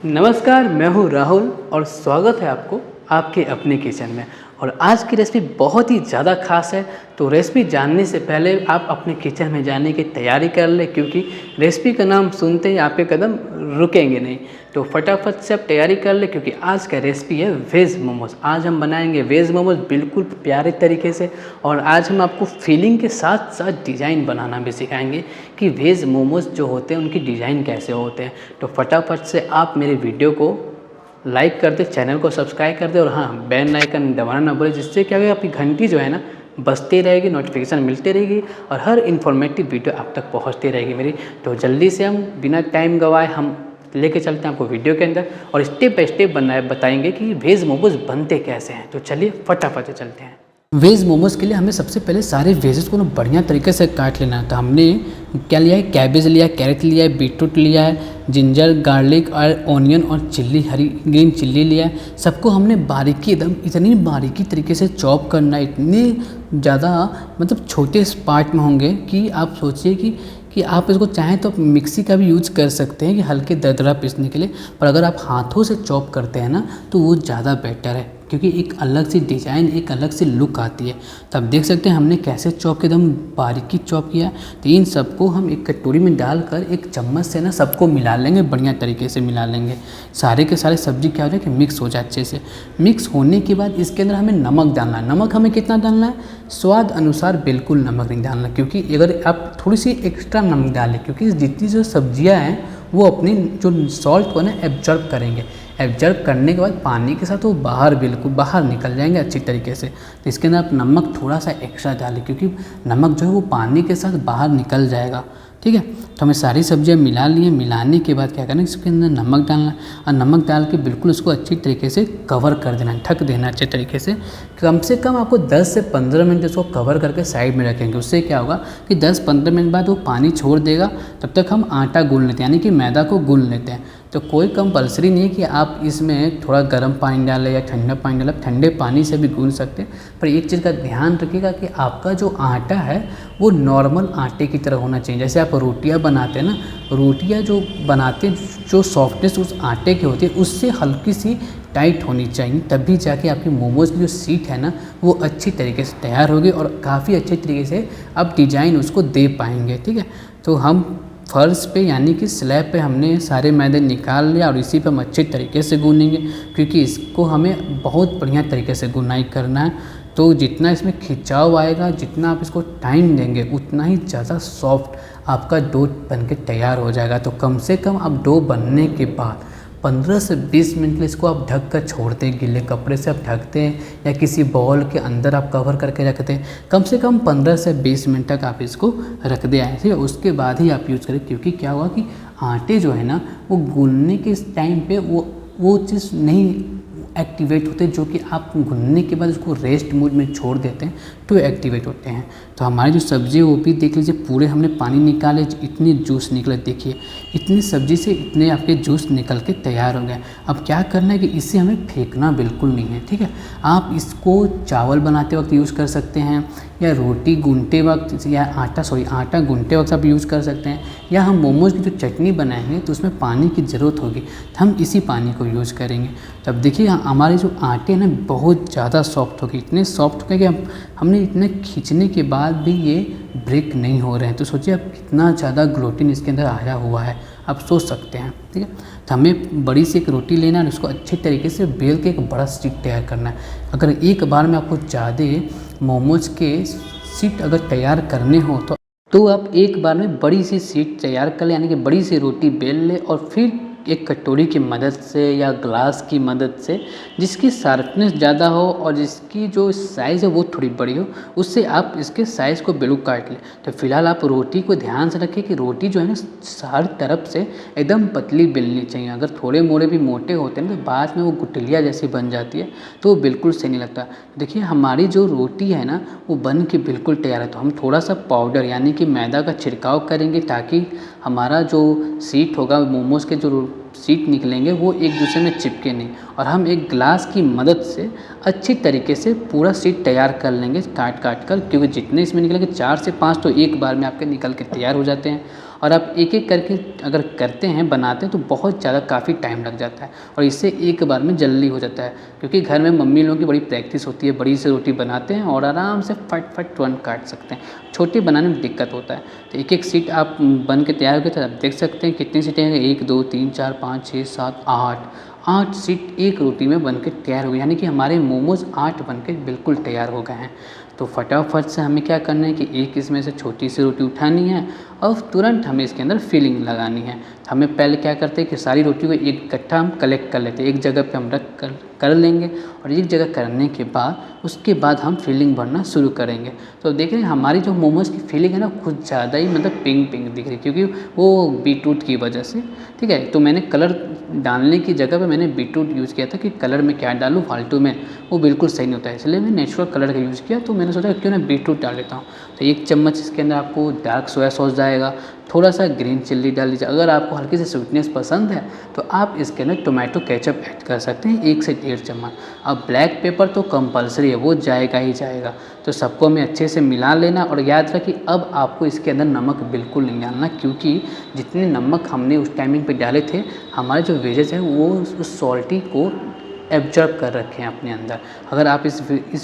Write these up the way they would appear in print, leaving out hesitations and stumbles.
नमस्कार, मैं हूँ राहुल और स्वागत है आपको आपके अपने किचन में। और आज की रेसिपी बहुत ही ज़्यादा ख़ास है। तो रेसिपी जानने से पहले आप अपने किचन में जाने की तैयारी कर लें, क्योंकि रेसिपी का नाम सुनते ही आपके कदम रुकेंगे नहीं। तो फटाफट से आप तैयारी कर लें, क्योंकि आज का रेसिपी है वेज मोमोज़। आज हम बनाएंगे वेज मोमोज़ बिल्कुल प्यारे तरीके से। और आज हम आपको फीलिंग के साथ साथ डिज़ाइन बनाना भी सिखाएंगे कि वेज मोमोज़ जो होते हैं उनकी डिज़ाइन कैसे होते हैं। तो फटाफट से आप मेरे वीडियो को लाइक कर दे, चैनल को सब्सक्राइब कर दे और हाँ, बेल आइकन दबाना ना भूलें, जिससे क्या होगा आपकी घंटी जो है ना बजती रहेगी, नोटिफिकेशन मिलती रहेगी और हर इन्फॉर्मेटिव वीडियो आप तक पहुंचती रहेगी मेरी। तो जल्दी से हम बिना टाइम गवाए हम लेके चलते हैं आपको वीडियो के अंदर और स्टेप बाय स्टेप बताएंगे कि वेज मोमोज बनते कैसे हैं। तो चलिए फटाफट से चलते हैं। वेज मोमोज़ के लिए हमें सबसे पहले सारे वेजेस को ना बढ़िया तरीके से काट लेना है। तो हमने क्या लिया है, कैबेज लिया है, कैरेट लिया है, बीटरूट लिया है, जिंजर, गार्लिक और ऑनियन और चिल्ली, हरी ग्रीन चिल्ली लिया है। सबको हमने बारीकी एकदम इतनी बारीकी तरीके से चॉप करना है, इतने ज़्यादा मतलब छोटे पार्ट में होंगे कि आप सोचिए कि आप इसको चाहें तो मिक्सी का भी यूज़ कर सकते हैं कि हल्के दरदरा पीसने के लिए। पर अगर आप हाथों से चॉप करते हैं ना तो वो ज़्यादा बेटर है, क्योंकि एक अलग सी डिज़ाइन, एक अलग सी लुक आती है। तो आप देख सकते हैं हमने कैसे चॉप एकदम बारीकी चॉप किया। तो इन सबको हम एक कटोरी में डालकर एक चम्मच से ना सबको मिला लेंगे, बढ़िया तरीके से मिला लेंगे। सारे के सारे सब्जी क्या हो जाए कि मिक्स हो जाए अच्छे से। मिक्स होने के बाद इसके अंदर हमें नमक डालना है। नमक हमें कितना डालना है, स्वाद अनुसार, बिल्कुल नमक नहीं डालना, क्योंकि अगर आप थोड़ी सी एक्स्ट्रा नमक डालें, क्योंकि जितनी जो सब्जियाँ हैं वो अपनी जो सॉल्ट को ना एब्जॉर्ब करेंगे। एब्जॉर्ब करने के बाद पानी के साथ वो बिल्कुल बाहर निकल जाएंगे अच्छी तरीके से। तो इसके अंदर आप नमक थोड़ा सा एक्स्ट्रा डालें, क्योंकि नमक जो है वो पानी के साथ बाहर निकल जाएगा। ठीक है, तो हमें सारी सब्जियां मिला लिए। मिलाने के बाद क्या करना है, इसके अंदर नमक डालना और नमक डाल के बिल्कुल उसको अच्छी तरीके से कवर कर देना, ढक देना अच्छे तरीके से कम आपको 10 से 15 मिनट इसको कवर करके साइड में रखेंगे। उससे क्या होगा कि 10-15 मिनट बाद वो पानी छोड़ देगा। तब तक हम आटा गूंद लेते हैं, यानी कि मैदा को गूंद लेते हैं। तो कोई कंपल्सरी नहीं है कि आप इसमें थोड़ा गर्म पानी डालें या ठंडा पानी डालें, ठंडे पानी से भी गूंद सकते हैं। पर एक चीज़ का ध्यान रखिएगा कि आपका जो आटा है वो नॉर्मल आटे की तरह होना चाहिए। जैसे आप रोटियां बनाते हैं ना, रोटियां जो बनाते हैं, जो सॉफ्टनेस उस आटे की होती है उससे हल्की सी टाइट होनी चाहिए, तभी जाके आपकी मोमोज़ की जो सीट है ना वो अच्छी तरीके से तैयार होगी और काफ़ी अच्छे तरीके से आप डिज़ाइन उसको दे पाएंगे। ठीक है, तो हम फर्श पे यानी कि स्लैब पे हमने सारे मैदे निकाल लिया और इसी पे हम अच्छे तरीके से गूँनेंगे, क्योंकि इसको हमें बहुत बढ़िया तरीके से गुनाई करना है। तो जितना इसमें खिंचाव आएगा, जितना आप इसको टाइम देंगे, उतना ही ज़्यादा सॉफ्ट आपका डो बन के तैयार हो जाएगा। तो कम से कम आप डो बनने के बाद 15 से 20 मिनट के लिए इसको आप ढक कर छोड़ते हैं, गीले कपड़े से आप ढकते हैं या किसी बॉल के अंदर आप कवर करके रखते हैं। कम से कम 15 से 20 मिनट तक आप इसको रख दें ऐसे, उसके बाद ही आप यूज़ करें। क्योंकि क्या हुआ कि आटे जो है ना वो गूंदने के टाइम पे वो चीज़ नहीं एक्टिवेट होते, जो कि आप गूंदने के बाद उसको रेस्ट मोड में छोड़ देते हैं तो एक्टिवेट होते हैं। तो हमारी जो सब्ज़ी है वो भी देख लीजिए, पूरे हमने पानी निकाले, इतने जूस निकले, देखिए इतनी सब्ज़ी से इतने आपके जूस निकल के तैयार हो गए। अब क्या करना है कि इसे हमें फेंकना बिल्कुल नहीं है। ठीक है, आप इसको चावल बनाते वक्त यूज़ कर सकते हैं या रोटी गूंदते वक्त या आटा गूंदते वक्त आप यूज़ कर सकते हैं, या हम मोमोज़ की जो चटनी बनाएंगे तो उसमें पानी की ज़रूरत होगी, तो हम इसी पानी को यूज़ करेंगे। तब देखिए हमारे जो आटे हैं ना बहुत ज़्यादा सॉफ्ट हो गए, इतने सॉफ्ट हो गए कि हमने इतने खींचने के बाद भी ये ब्रेक नहीं हो रहे हैं। तो सोचिए आप कितना ज़्यादा ग्लूटेन इसके अंदर आया हुआ है, आप सोच सकते हैं। ठीक है, तो हमें बड़ी सी एक रोटी लेना है और उसको अच्छे तरीके से बेल के एक बड़ा स्टिक तैयार करना है। अगर एक बार में आपको ज़्यादा मोमोज के सीट अगर तैयार करने हो तो आप एक बार में बड़ी सी सीट तैयार कर लें, यानी कि बड़ी सी रोटी बेल लें और फिर एक कटोरी की मदद से या ग्लास की मदद से, जिसकी शार्पनेस ज़्यादा हो और जिसकी जो साइज़ है वो थोड़ी बड़ी हो, उससे आप इसके साइज़ को बिल्कुल काट लें। तो फिलहाल आप रोटी को ध्यान से रखें कि रोटी जो है ना हर तरफ से एकदम पतली बेलनी चाहिए। अगर थोड़े मोड़े भी मोटे होते हैं ना तो बाद में वो गुठलिया जैसी बन जाती है, तो वो बिल्कुल सही नहीं लगता। देखिए हमारी जो रोटी है ना वो बन के बिल्कुल तैयार है। तो हम थोड़ा सा पाउडर यानी कि मैदा का छिड़काव करेंगे, ताकि हमारा जो सीट होगा, मोमोज़ के जो सीट निकलेंगे वो एक दूसरे में चिपके नहीं, और हम एक ग्लास की मदद से अच्छी तरीके से पूरा सीट तैयार कर लेंगे काट कर, क्योंकि जितने इसमें निकलेंगे 4 से 5 तो एक बार में आपके निकल के तैयार हो जाते हैं। और आप एक-एक करके अगर करते हैं, बनाते हैं तो बहुत ज़्यादा काफ़ी टाइम लग जाता है और इससे एक बार में जल्दी हो जाता है। क्योंकि घर में मम्मी लोगों की बड़ी प्रैक्टिस होती है, बड़ी सी रोटी बनाते हैं और आराम से फट-फट तुरंत काट सकते हैं। छोटी बनाने में दिक्कत होता है। तो एक-एक शीट आप बन के तैयार हो गया तो आप देख सकते हैं कितनी सीटें हैं, 1, 2, 3, 4, 5, 6, 7, 8। 8 सीट एक रोटी में बन के तैयार हो गई, यानी कि हमारे मोमोज़ 8 बन के बिल्कुल तैयार हो गए हैं। तो फटाफट से हमें क्या करना है कि एक इसमें से छोटी सी रोटी उठानी है और तुरंत हमें इसके अंदर फिलिंग लगानी है। हमें पहले क्या करते हैं कि सारी रोटी को एक इकट्ठा हम कलेक्ट कर लेते हैं, एक जगह पे हम रख कर लेंगे और एक जगह करने के बाद उसके बाद हम फिलिंग भरना शुरू करेंगे। तो देख रहे हैं हमारी जो मोमोज़ की फिलिंग है ना कुछ ज़्यादा ही मतलब पिंक पिंक दिख रही है, क्योंकि वो बीटरूट की वजह से। ठीक है, तो मैंने कलर डालने की जगह पे मैंने बीटरूट यूज़ किया था कि कलर में क्या डालूँ फालतू में, वो बिल्कुल सही नहीं होता है, इसलिए मैं नेचुरल कलर का यूज़ किया। तो मैंने सोचा क्यों ना बीटरूट डाल लेता हूँ। तो 1 चम्मच इसके अंदर आपको डार्क सोया सॉस जाएगा, थोड़ा सा ग्रीन चिल्ली डाल लीजिए। अगर आपको हल्की सी स्वीटनेस पसंद है तो आप इसके अंदर टोमेटो केचप ऐड कर सकते हैं 1 से 1.5 चम्मच। अब ब्लैक पेपर तो कंपल्सरी है, वो जाएगा ही जाएगा। तो सबको हमें अच्छे से मिला लेना और याद रखिए अब आपको इसके अंदर नमक बिल्कुल नहीं डालना, क्योंकि जितने नमक हमने उस टाइमिंग पे डाले थे हमारे जो वेजेस हैं वो उस सॉल्टी को एब्जॉर्ब कर रखे हैं अपने अंदर। अगर आप इस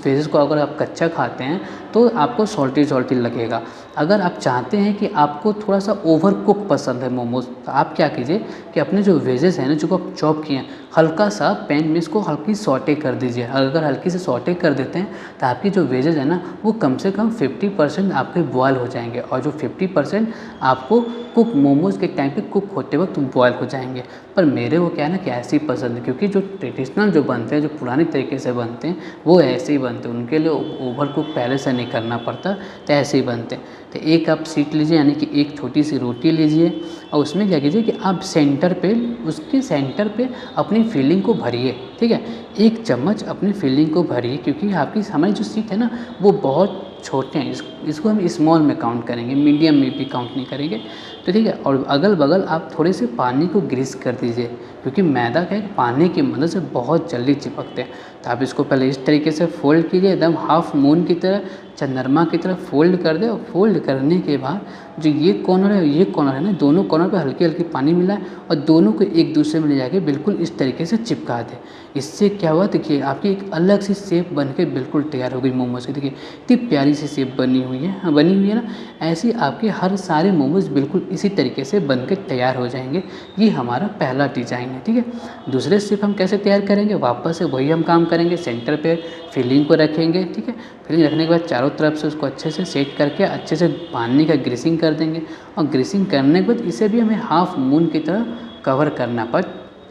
वेजेस को अगर आप कच्चा खाते हैं तो आपको सॉल्टी सॉल्टी लगेगा। अगर आप चाहते हैं कि आपको थोड़ा सा ओवर कुक पसंद है मोमोज़, तो आप क्या कीजिए कि अपने जो वेजेस हैं ना जो आप चॉप किए हैं, हल्का सा पैन में इसको हल्की सॉटे कर दीजिए। अगर हल्की से सॉटे कर देते हैं तो आपकी जो वेजेस है ना वो कम से कम 50% आपके बॉयल हो जाएंगे और जो 50% आपको कुक मोमोज़ के टाइम पे कुक होते वक्त बॉयल हो जाएंगे। पर मेरे को क्या है ना कि ऐसे ही पसंद है, क्योंकि जो ट्रेडिशनल जो बनते हैं, जो पुराने तरीके से बनते हैं वो ऐसे ही बनते हैं, उनके लिए ओवर कुक पहले से नहीं करना पड़ता, तो ऐसे ही बनते हैं। तो एक आप सीट लीजिए, यानी कि एक छोटी सी रोटी लीजिए और उसमें क्या कीजिए कि आप सेंटर पे, उसके सेंटर पे अपनी फिलिंग को भरिए। ठीक है, 1 चम्मच अपनी फिलिंग को भरिए, क्योंकि आपकी हमारी जो सीट है ना वो बहुत छोटे हैं, इसको हम स्मॉल में काउंट करेंगे, मीडियम में भी काउंट नहीं करेंगे। तो ठीक है, और अगल बगल आप थोड़े से पानी को ग्रीस कर दीजिए, क्योंकि मैदा क्या है पानी की मदद से बहुत जल्दी चिपकते हैं। तो आप इसको पहले इस तरीके से फोल्ड कीजिए, एकदम हाफ मून की तरह, चंद्रमा की तरह फोल्ड कर दें। और फोल्ड करने के बाद जो ये कॉर्नर है ना, दोनों कॉर्नर पे हल्की हल्की पानी मिलाएं और दोनों को एक दूसरे में ले जाके बिल्कुल इस तरीके से चिपका दें। इससे क्या हुआ, देखिए आपकी एक अलग सी शेप बन के बिल्कुल तैयार हो गई मोमोज़ की। देखिए इतनी प्यारी सी शेप बनी हुई है ना। ऐसे आपके हर सारे मोमोज़ बिल्कुल इसी तरीके से बन के तैयार हो जाएंगे। ये हमारा पहला डिज़ाइन है। ठीक है, दूसरे शेप हम कैसे तैयार करेंगे, वापस से वही हम काम करेंगे। सेंटर पे फिलिंग को रखेंगे। ठीक है, फिलिंग रखने के बाद चारों तरफ से उसको अच्छे से सेट करके अच्छे से पानी का ग्रीसिंग कर देंगे और ग्रीसिंग करने के बाद इसे भी हमें हाफ मून की तरह कवर करना, पर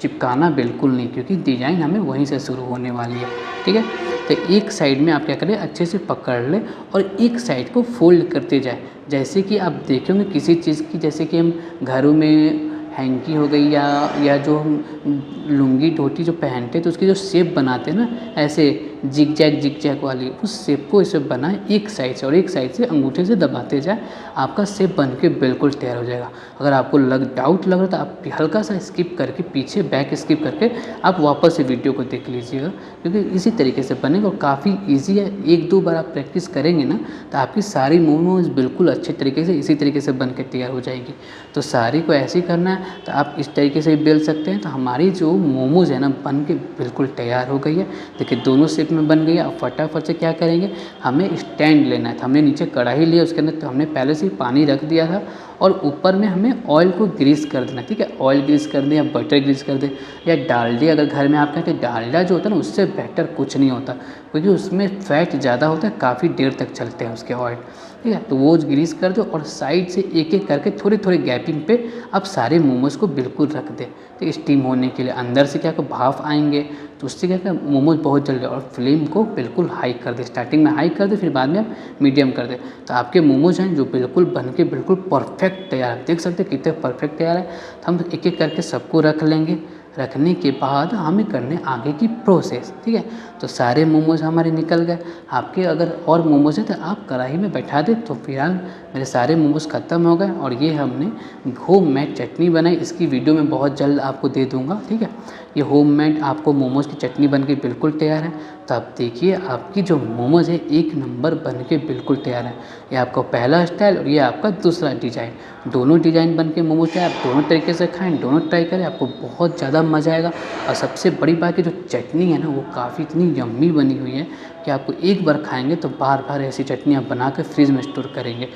चिपकाना बिल्कुल नहीं, क्योंकि डिज़ाइन हमें वहीं से शुरू होने वाली है। ठीक है, तो एक साइड में आप क्या करें, अच्छे से पकड़ लें और एक साइड को फोल्ड करते जाए। जैसे कि आप देखेंगे किसी चीज़ की, जैसे कि हम घरों में हैंकी हो गई या जो हम लुंगी धोती जो पहनते हैं तो उसकी जो शेप बनाते हैं ना, ऐसे जिग जैग वाली, उस शेप को इसे बनाएं एक साइड से, और एक साइड से अंगूठे से दबाते जाए, आपका शेप बन के बिल्कुल तैयार हो जाएगा। अगर आपको डाउट लग रहा तो आप हल्का सा स्किप करके, पीछे बैक स्किप करके आप वापस से वीडियो को देख लीजिएगा, क्योंकि इसी तरीके से बनेगा और काफ़ी ईजी है। 1-2 बार आप प्रैक्टिस करेंगे ना तो आपकी सारी मोमोज बिल्कुल अच्छे तरीके से इसी तरीके से बन के तैयार हो जाएगी। तो सारी को ऐसे ही करना है, तो आप इस तरीके से बेल सकते हैं। तो हमारी जो मोमोज़ है ना बन के बिल्कुल तैयार हो गई है। देखिए दोनों शेप में बन गई है। अब फटाफट से क्या करेंगे, हमें स्टैंड लेना है। तो हमने नीचे कढ़ाई लिया, उसके अंदर तो हमने पहले से ही पानी रख दिया था और ऊपर में हमें ऑयल को ग्रीस कर देना। ठीक है, ऑयल ग्रीस कर दें या बटर ग्रीस कर दें या डालडा, अगर घर में आप कहते हैं डालडा जो होता है ना उससे बेटर कुछ नहीं होता, क्योंकि उसमें फ़ैट ज़्यादा होता है, काफ़ी देर तक चलते हैं उसके ऑयल। ठीक है, तो वो ग्रीस कर दो और साइड से एक एक करके थोड़े थोड़े गैपिंग पे आप सारे मोमोज़ को बिल्कुल रख दें। तो स्टीम होने के लिए अंदर से क्या भाप आएंगे, तो उससे क्या मोमोज़ बहुत जल्दी, और फ्लेम को बिल्कुल हाई कर दे, स्टार्टिंग में हाई कर दे, फिर बाद में आप मीडियम कर दे। तो आपके मोमोज़ हैं जो बिल्कुल बन के बिल्कुल परफेक्ट तैयार है। देख सकते हैं कितने परफेक्ट तैयार है। तो हम एक एक करके सबको रख लेंगे। रखने के बाद हमें करने आगे की प्रोसेस, ठीक है। तो सारे मोमोज़ हमारे निकल गए। आपके अगर और मोमोज़ हैं तो आप कढ़ाई में बैठा दें। तो फिलहाल मेरे सारे मोमोज़ ख़त्म हो गए और ये हमने होममेड चटनी बनाई, इसकी वीडियो मैं बहुत जल्द आपको दे दूँगा, ठीक है। ये होममेड आपको मोमोज़ की चटनी बन के बिल्कुल तैयार है। तो आप देखिए आपकी जो मोमोज़ है एक नंबर बन के बिल्कुल तैयार है। ये आपका पहला स्टाइल और ये आपका दूसरा डिज़ाइन, दोनों डिज़ाइन बन के मोमोज़ तैयार। आप दोनों तरीके से खाएँ, दोनों ट्राई करें, आपको बहुत ज़्यादा मज़ा आएगा। और सबसे बड़ी बात कि जो चटनी है ना वो काफ़ी इतनी यम्मी बनी हुई है कि आपको एक बार खाएँगे तो बार-बार ऐसी चटनी आप बना के फ्रिज में स्टोर करेंगे।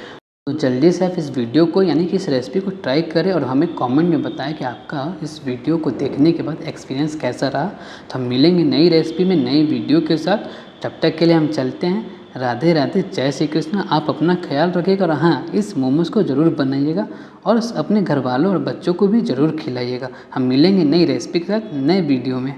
तो जल्दी से आप इस वीडियो को यानी कि इस रेसिपी को ट्राई करें और हमें कमेंट में बताएं कि आपका इस वीडियो को देखने के बाद एक्सपीरियंस कैसा रहा। तो हम मिलेंगे नई रेसिपी में नई वीडियो के साथ। तब तक के लिए हम चलते हैं। राधे राधे, जय श्री कृष्ण। आप अपना ख्याल रखिएगा और हाँ, इस मोमोज़ को ज़रूर बनाइएगा और अपने घर वालों और बच्चों को भी ज़रूर खिलाइएगा। हम मिलेंगे नई रेसिपी के साथ नए वीडियो में।